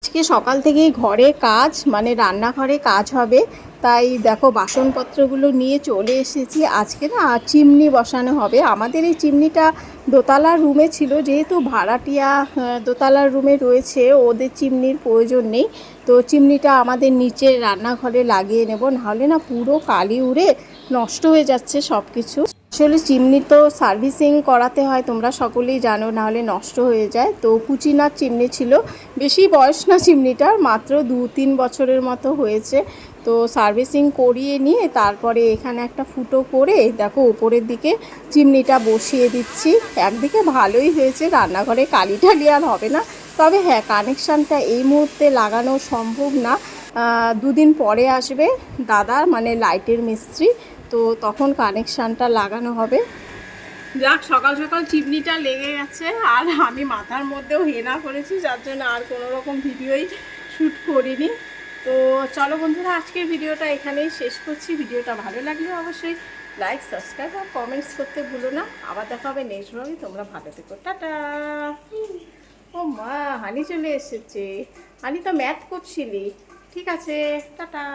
আজকে সকাল থেকেই ঘরে কাজ, মানে রান্নাঘরে কাজ হবে, তাই দেখো বাসনপত্রগুলো নিয়ে চলে এসেছি। আজকে না চিমনি বসানো হবে। আমাদের এই চিমনিটা দোতলার রুমে ছিল, যেহেতু ভাড়াটিয়া দোতলার রুমে রয়েছে, ওদের চিমনির প্রয়োজন নেই। তো চিমনিটা আমাদের নিচের রান্নাঘরে লাগিয়ে নেব, নাহলে না পুরো কালি উড়ে নষ্ট হয়ে যাচ্ছে সব কিছু। আসলে চিমনি তো সার্ভিসিং করাতে হয়, তোমরা সকলেই জানো, নাহলে নষ্ট হয়ে যায়। তো কুচিনার চিমনি ছিল, বেশি বয়স না চিমনিটার, মাত্র 2-3 বছরের মতো হয়েছে। তো সার্ভিসিং করিয়ে নিয়ে তারপরে এখানে একটা ফুটো করে দেখো উপরের দিকে চিমনিটা বসিয়ে দিচ্ছি। একদিকে ভালোই হয়েছে, রান্নাঘরে কালি টালি আর হবে না। তবে হ্যাঁ, কানেকশানটা এই মুহূর্তে লাগানো সম্ভব না, 2 দিন পরে আসবে দাদা, মানে লাইটের মিস্ত্রি, তো তখন কানেকশানটা লাগানো হবে। যাক, সকাল সকাল চিমনিটা লেগে গেছে, আর আমি মাথার মধ্যেও হেনা করেছি, যার জন্য আর কোনো রকম ভিডিওই শ্যুট করিনি। তো চলো বন্ধুরা, আজকের ভিডিওটা এখানেই শেষ করছি। ভিডিওটা ভালো লাগলে অবশ্যই লাইক, সাবস্ক্রাইব আর কমেন্টস করতে ভুলো না। আবার দেখা হবে নেক্সট ব্লগে। তোমরা ভালো থেকো, টাটা। ও মা, হানি চলে এসেছে। হানি তো ম্যাথ করছিলি। ঠিক আছে, টাটা।